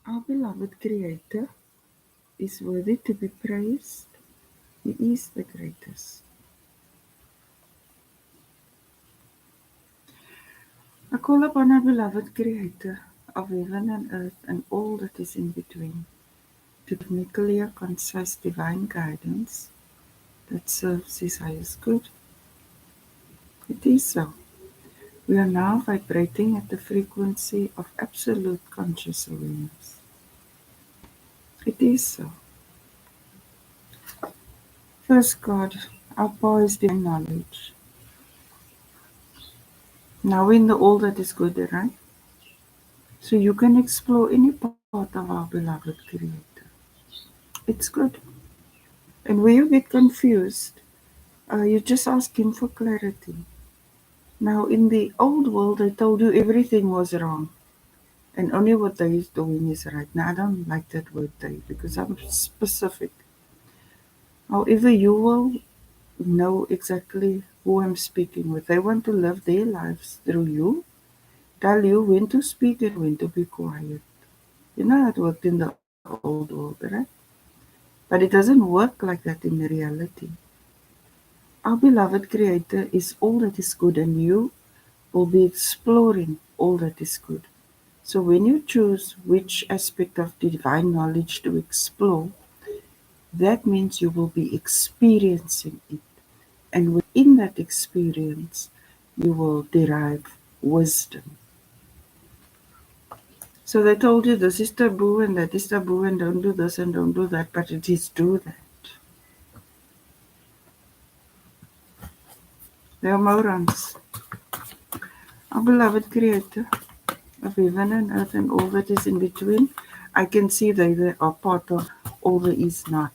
Our beloved Creator is worthy to be praised. He is the greatest. I call upon our beloved Creator of heaven and earth and all that is in between to give me clear, concise, divine guidance that serves His highest good. It is so. We are now vibrating at the frequency of absolute conscious awareness. It is so. First God, our power is divine knowledge. Now we know all that is good, right? So you can explore any part of our beloved Creator. It's good. And when you get confused, you just ask Him for clarity. Now, in the old world, they told you everything was wrong, and only what they is doing is right. Now, I don't like that word they because I'm specific. However, you will know exactly who I'm speaking with. They want to live their lives through you, tell you when to speak and when to be quiet. You know how it worked in the old world, right? But it doesn't work like that in reality. Our beloved Creator is all that is good, and you will be exploring all that is good. So, when you choose which aspect of divine knowledge to explore, that means you will be experiencing it. And within that experience, you will derive wisdom. So, they told you this is taboo and that is taboo, and don't do this and don't do that, but it is do that. They are morons. Our beloved Creator of heaven and earth and all that is in between, I can see they are part of all that is not.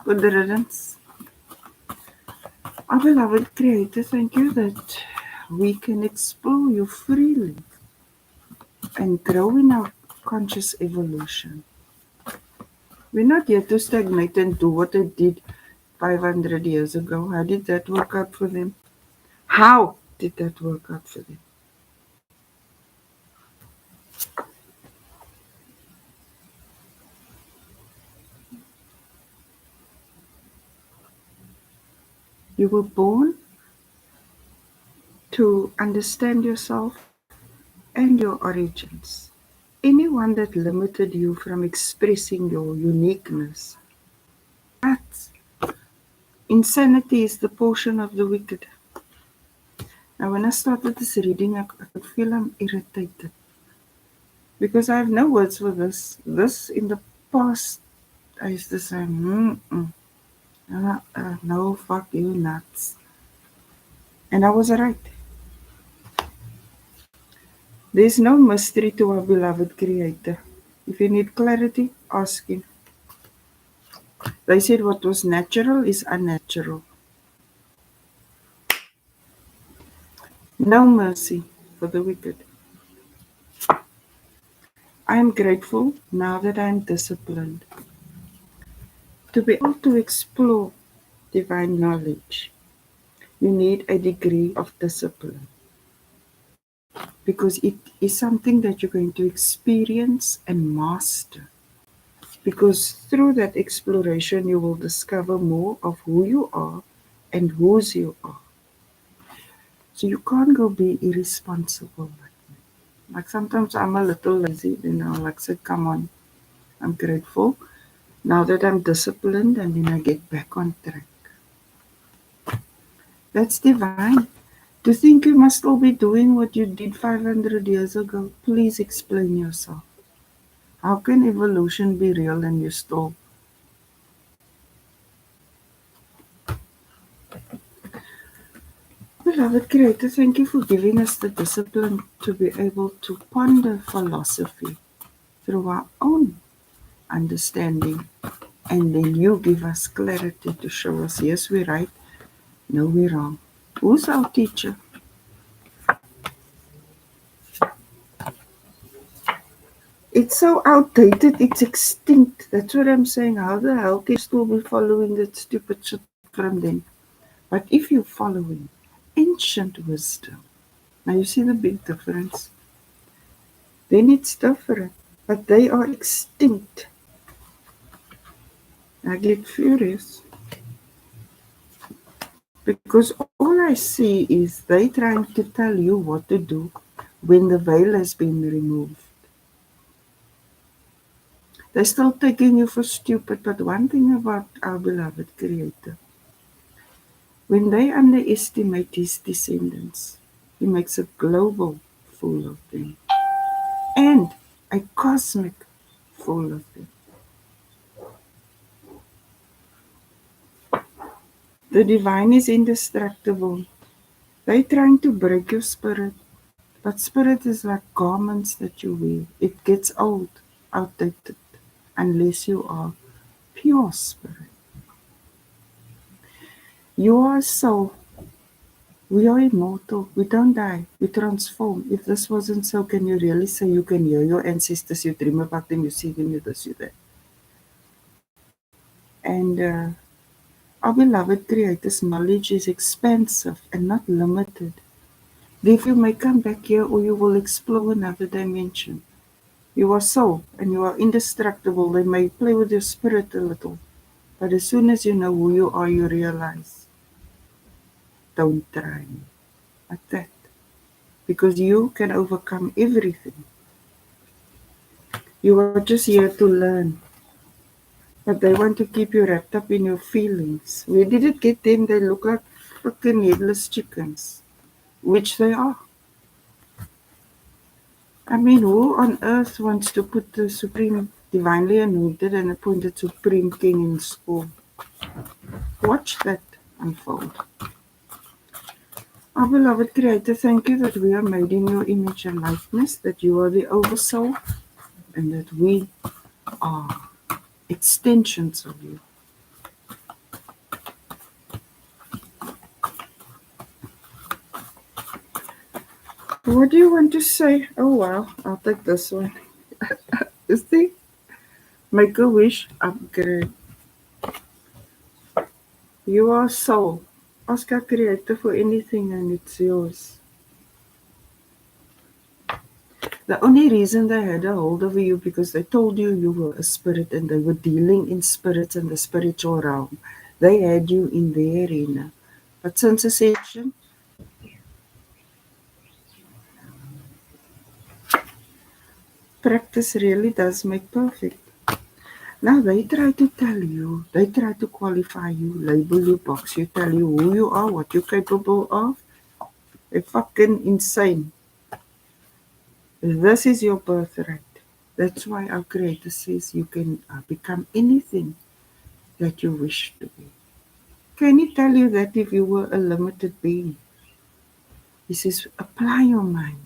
Good riddance. Our beloved Creator, thank you that we can explore you freely and grow in our conscious evolution. We're not here to stagnate and do what they did 500 years ago. How did that work out for them? How did that work out for them? You were born to understand yourself and your origins. Anyone that limited you from expressing your uniqueness, that insanity is the portion of the wicked. Now, when I started this reading, I could feel I'm irritated because I have no words for this. This in the past, I used to say, no, fuck you, nuts. And I was right. There's no mystery to our beloved Creator. If you need clarity, ask Him. They said what was natural is unnatural. No mercy for the wicked. I am grateful now that I am disciplined to be able to explore divine knowledge. You need a degree of discipline because it is something that you're going to experience and master. Because through that exploration, you will discover more of who you are and whose you are. So you can't go be irresponsible like me. Like sometimes I'm a little lazy, like say, come on, I'm grateful. Now that I'm disciplined and then I get back on track. That's divine. To think you must still be doing what you did 500 years ago, please explain yourself. How can evolution be real and you still? Beloved Creator, thank you for giving us the discipline to be able to ponder philosophy through our own understanding. And then you give us clarity to show us, yes, we're right, no, we're wrong. Who's our teacher? It's so outdated, it's extinct. That's what I'm saying. How the hell can you still be following that stupid shit from them? But if you're following ancient wisdom, now you see the big difference. then it's different. But they are extinct. I get furious because all I see is they trying to tell you what to do when the veil has been removed. They're still taking you for stupid, but one thing about our beloved Creator, when they underestimate His descendants, He makes a global fool of them and a cosmic fool of them. The divine is indestructible. They're trying to break your spirit, but spirit is like garments that you wear. It gets old, outdated, unless you are pure spirit. You are a soul. We are immortal. We don't die. We transform. If this wasn't so, can you really say you can hear your ancestors? You dream about them, you see them, you this, you that. And our beloved Creator's knowledge is expansive and not limited. If you may come back here or you will explore another dimension. You are soul and you are indestructible. They may play with your spirit a little, but as soon as you know who you are, you realize, don't try me like that. Because you can overcome everything. You are just here to learn. But they want to keep you wrapped up in your feelings. Where did it get them? They look like freaking headless chickens. Which they are. I mean, who on earth wants to put the supreme, divinely anointed and appointed supreme king in school? Watch that unfold. Our beloved Creator, thank you that we are made in your image and likeness, that you are the oversoul, and that we are extensions of you. What do you want to say? Oh wow, I'll take this one. You see? Make a wish, upgrade. You are soul. Ask our Creator for anything and it's yours. The only reason they had a hold over you because they told you you were a spirit and they were dealing in spirits in the spiritual realm. They had you in their arena. But since ascension, practice really does make perfect. Now they try to tell you, they try to qualify you, label you, box you, tell you who you are, what you're capable of. They're fucking insane. This is your birthright. That's why our Creator says you can become anything that you wish to be. Can He tell you that if you were a limited being? He says, apply your mind.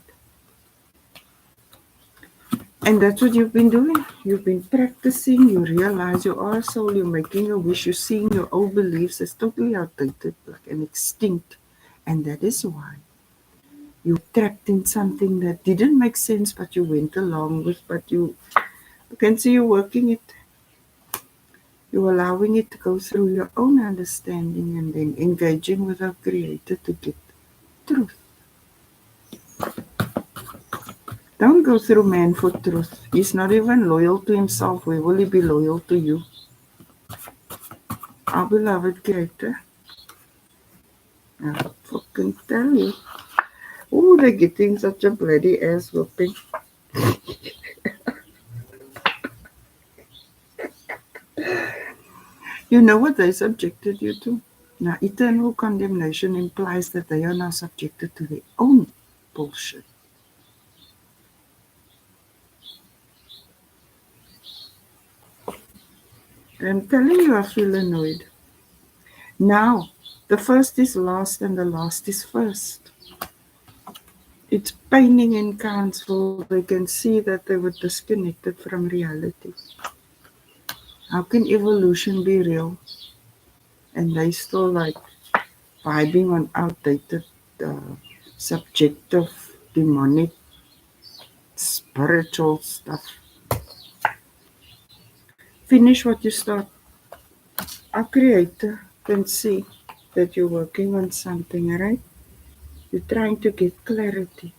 And that's what you've been doing. You've been practicing. You realize you are a soul. You're making a wish. You're seeing your old beliefs as totally outdated, like an extinct. And that is why you're trapped in something that didn't make sense, but you went along with. But you can see you're working it. You're allowing it to go through your own understanding and then engaging with our Creator to get truth. Don't go through man for truth. He's not even loyal to himself. Where will he be loyal to you? Our beloved Creator. I fucking tell you. Oh, they're getting such a bloody ass whooping. You know what they subjected you to? Now, eternal condemnation implies that they are now subjected to their own bullshit. I'm telling you, I feel annoyed. Now, the first is last and the last is first. It's paining in council. They can see that they were disconnected from reality. How can evolution be real and they still like vibing on outdated, uh, subjective, demonic, spiritual stuff? Finish what you start. Our Creator can see that you're working on something, right? You're trying to get clarity.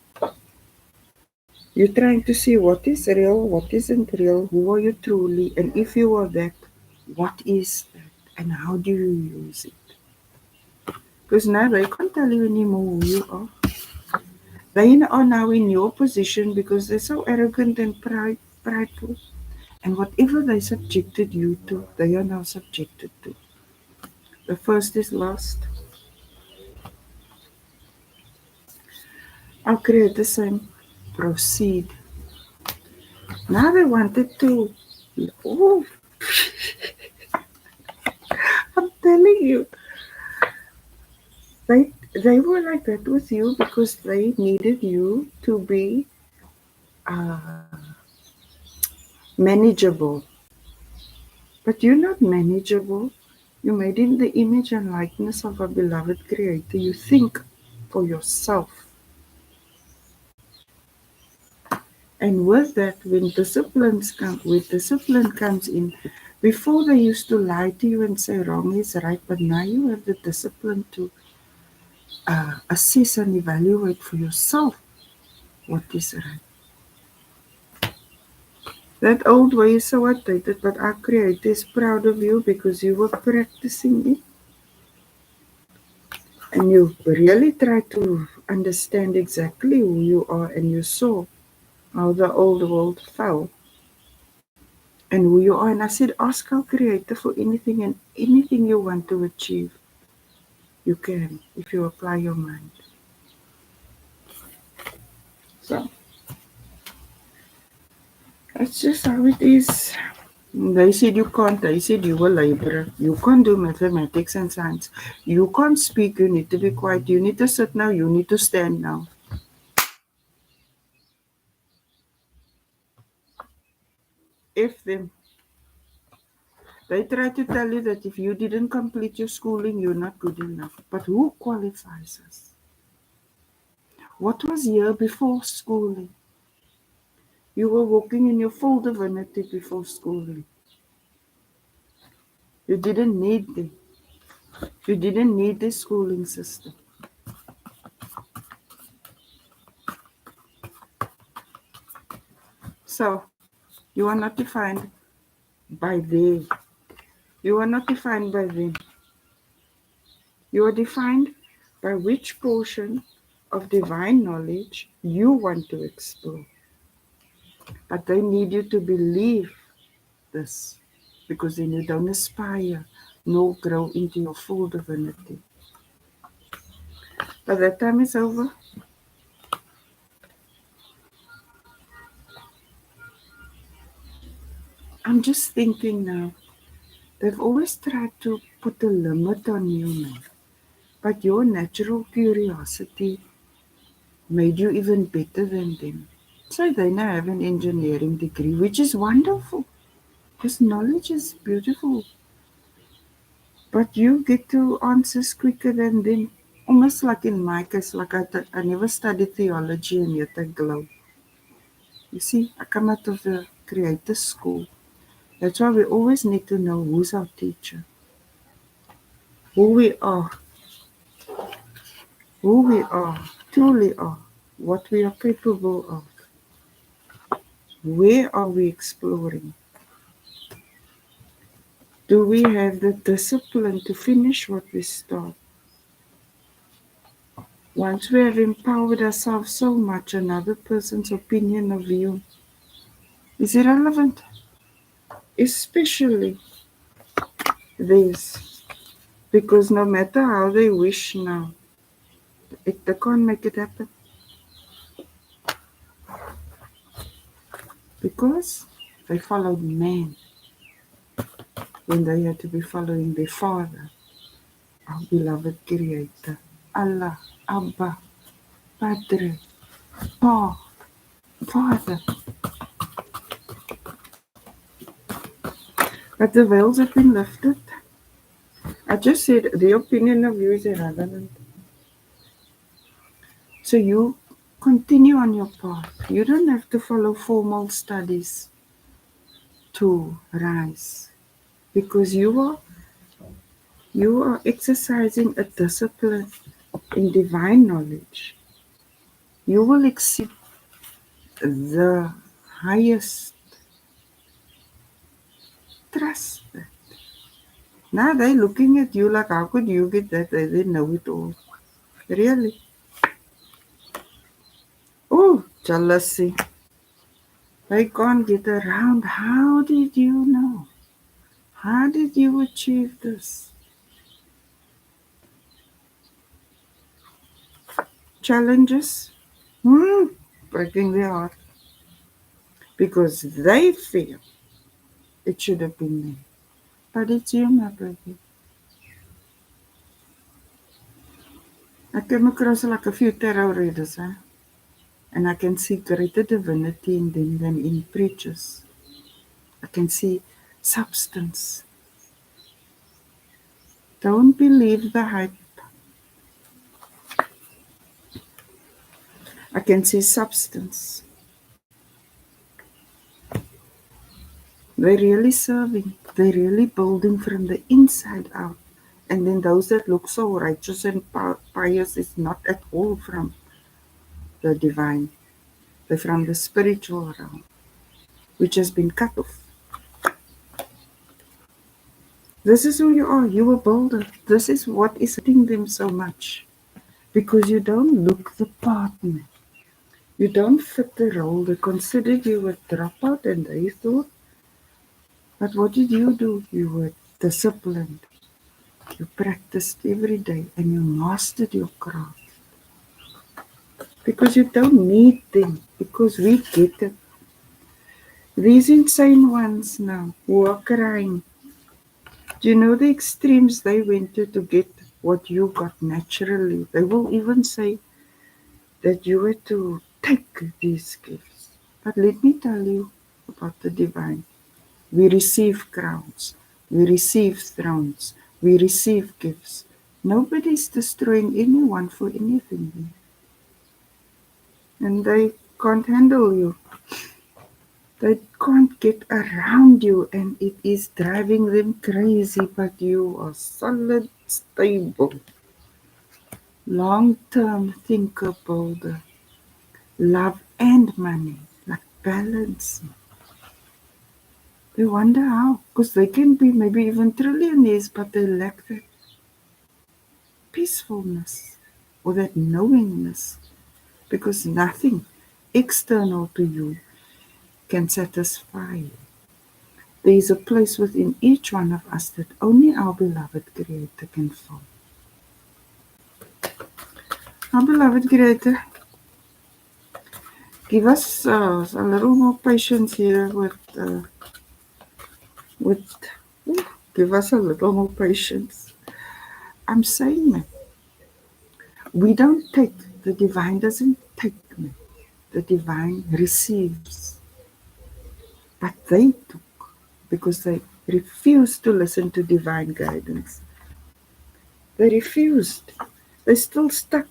You're trying to see what is real, what isn't real, who are you truly, and if you are that, what is that, and how do you use it? Because now they can't tell you anymore who you are. They are now in your position because they're so arrogant and prideful. And whatever they subjected you to, they are now subjected to. The first is last. Our Creator saying, proceed. Now they wanted to. Oh, I'm telling you, they they were like that with you because they needed you to be uh, manageable. But you're not manageable. You're made in the image and likeness of a beloved Creator. You think for yourself. And with that, when discipline comes in, before they used to lie to you and say wrong is right, but now you have the discipline to assess and evaluate for yourself what is right. That old way is so outdated, but our Creator is proud of you because you were practicing it and you really tried to understand exactly who you are and you saw how the old world fell and who you are. And I said, ask our Creator for anything and anything you want to achieve. You can if you apply your mind. So that's just how it is. They said you can't. They said you were laborer. You can't do mathematics and science. You can't speak. You need to be quiet. You need to sit now. You need to stand now. If them, they try to tell you that if you didn't complete your schooling, you're not good enough. But who qualifies us? What was here before schooling? You were walking in your full divinity before schooling. You didn't need them. You didn't need the schooling system. So you are not defined by them. You are not defined by them. You are defined by which portion of divine knowledge you want to explore. But they need you to believe this because then you don't aspire nor grow into your full divinity. But that time is over. I'm just thinking now, they've always tried to put a limit on you now. But your natural curiosity made you even better than them. So they now have an engineering degree, which is wonderful. Because knowledge is beautiful. But you get to answers quicker than them. Almost like in my case, like I never studied theology and yet I glow. You see, I come out of the creator school. That's why we always need to know who's our teacher, who we are, who we are, truly are, what we are capable of, where are we exploring. Do we have the discipline to finish what we start? Once we have empowered ourselves so much, another person's opinion or view is irrelevant, especially this, because no matter how they wish now, they can't make it happen because they followed man when they had to be following their Father, our beloved Creator, Allah, Abba, Padre, Pa, Father. But the veils have been lifted. I just said the opinion of you is irrelevant. So you continue on your path. You don't have to follow formal studies to rise because you are exercising a discipline in divine knowledge. You will exceed the highest trust. Now they're looking at you like, how could you get that? They didn't know it all. Really? Oh, jealousy. They can't get around. How did you know? How did you achieve this? Challenges? Breaking their heart. Because they feel it should have been me. But it's you, my baby. I came across like a few tarot readers, and I can see greater divinity in them than in preachers. I can see substance. Don't believe the hype. I can see substance. They're really serving. They're really building from the inside out. And then those that look so righteous and pious is not at all from the divine. They're from the spiritual realm, which has been cut off. This is who you are. You're a builder. This is what is hurting them so much. Because you don't look the part, man. You don't fit the role. They considered you a dropout and they thought, but what did you do? You were disciplined. You practiced every day and you mastered your craft. Because you don't need them. Because we get it. These insane ones now who are crying. Do you know the extremes they went to get what you got naturally? They will even say that you were to take these gifts. But let me tell you about the divine. We receive crowns. We receive thrones. We receive gifts. Nobody's destroying anyone for anything. And they can't handle you. They can't get around you and it is driving them crazy, but you are solid, stable, long-term thinker, builder, love and money, like balance. They wonder how, because they can be maybe even trillionaires, but they lack that peacefulness or that knowingness, because nothing external to you can satisfy you. There is a place within each one of us that only our beloved Creator can fill. Our beloved Creator, give us a little more patience here with give us a little more patience. I'm saying it. We don't take, the divine doesn't take me. The divine receives. But they took because they refused to listen to divine guidance. They refused. They still stuck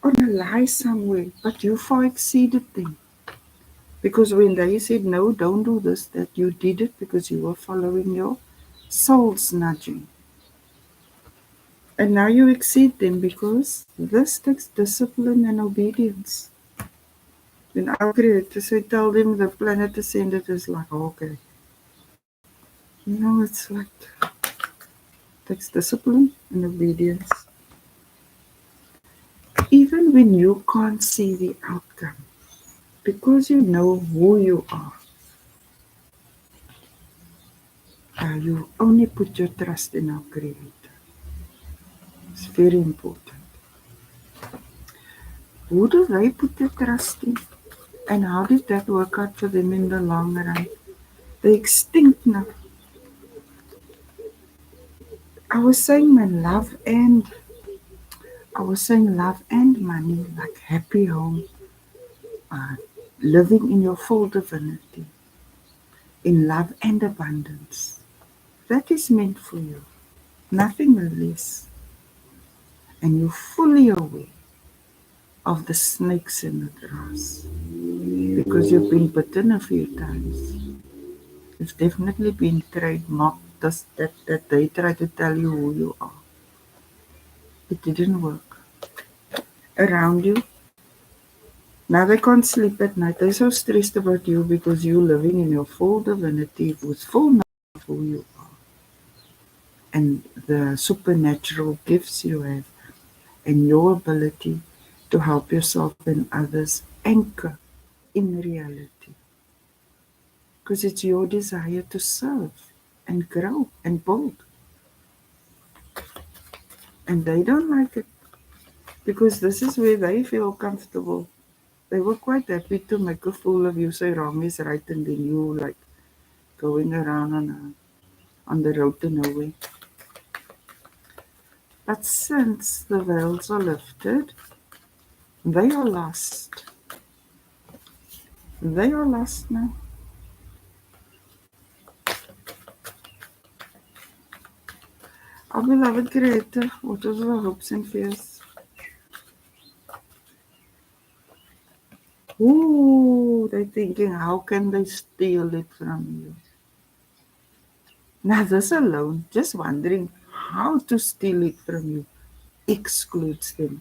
on a lie somewhere, but you far exceeded them. Because when they said, no, don't do this, that you did it because you were following your soul's nudging. And now you exceed them because this takes discipline and obedience. When our Creator said, tell them the planet descended, is like, okay. It's like, takes discipline and obedience. Even when you can't see the outcome, because you know who you are, you only put your trust in our Creator. It's very important. Who do they put their trust in? And how did that work out for them in the long run? They're extinct now. I was saying love and money, like happy home, uh, living in your full divinity, in love and abundance. That is meant for you, nothing less. And you're fully aware of the snakes in the grass because you've been bitten a few times. You've definitely been trademarked that they try to tell you who you are. It didn't work. Around you, Now they can't sleep at night. They're so stressed about you because you're living in your full divinity with full knowledge of who you are and the supernatural gifts you have and your ability to help yourself and others anchor in reality. Because it's your desire to serve and grow and build. And they don't like it because this is where they feel comfortable. They were quite happy to make a fool of you, say wrong is right, and then you like going around on the road to nowhere. But since the veils are lifted, they are lost. They are lost now. Our beloved Creator, what was our hopes and fears? Ooh, they're thinking, how can they steal it from you? Now, this alone, just wondering how to steal it from you, excludes them.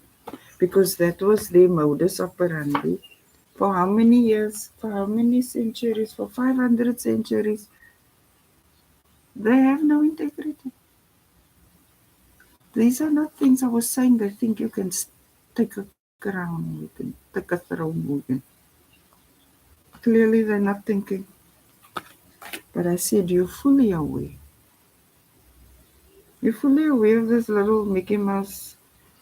Because that was their modus operandi. For how many years? For how many centuries? For 500 centuries? They have no integrity. These are not things I was saying. They think you can take a crown, you can take a throne. You can. Clearly, they're not thinking. But I said, you're fully aware. You're fully aware of this little Mickey Mouse.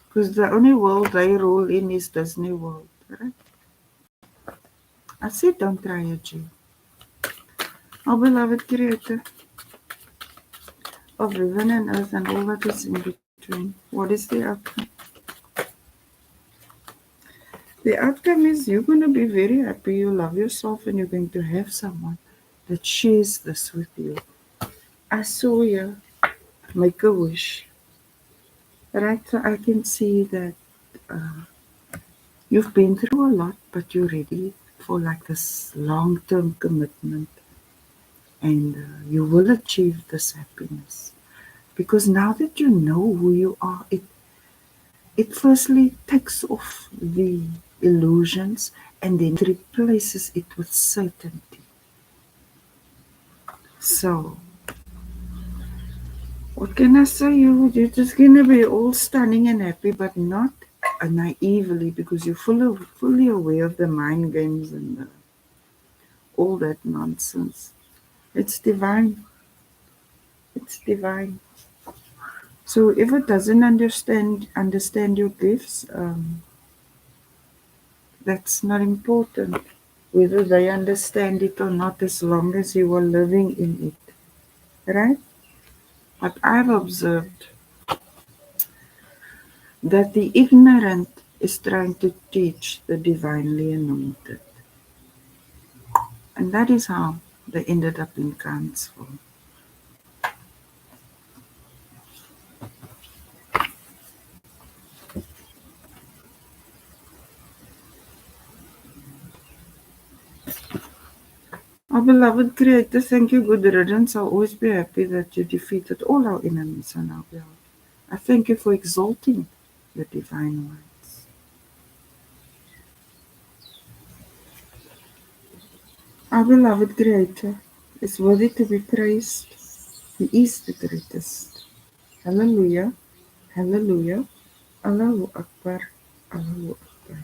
Because the only world they rule in is Disney World. Right? I said, don't try it, G. Our beloved Creator of heaven and earth and all that is in between. What is the outcome? The outcome is you're going to be very happy, you love yourself, and you're going to have someone that shares this with you. I saw you make a wish, right? So I can see that you've been through a lot, but you're ready for like this long term commitment, and you will achieve this happiness. Because now that you know who you are, it firstly takes off the illusions and then it replaces it with certainty. So, what can I say? You're just gonna be all stunning and happy, but not naively because you're fully aware of the mind games and all that nonsense. It's divine. It's divine. So if it doesn't understand your gifts, that's not important. Whether they understand it or not, as long as you are living in it, right? But I've observed that the ignorant is trying to teach the divinely anointed. And that is how they ended up in council. Our beloved Creator, thank you, good riddance. I'll always be happy that you defeated all our enemies on our behalf. I thank you for exalting the divine ones. Our beloved Creator is worthy to be praised. He is the greatest. Hallelujah, hallelujah, Allahu Akbar, Allahu Akbar.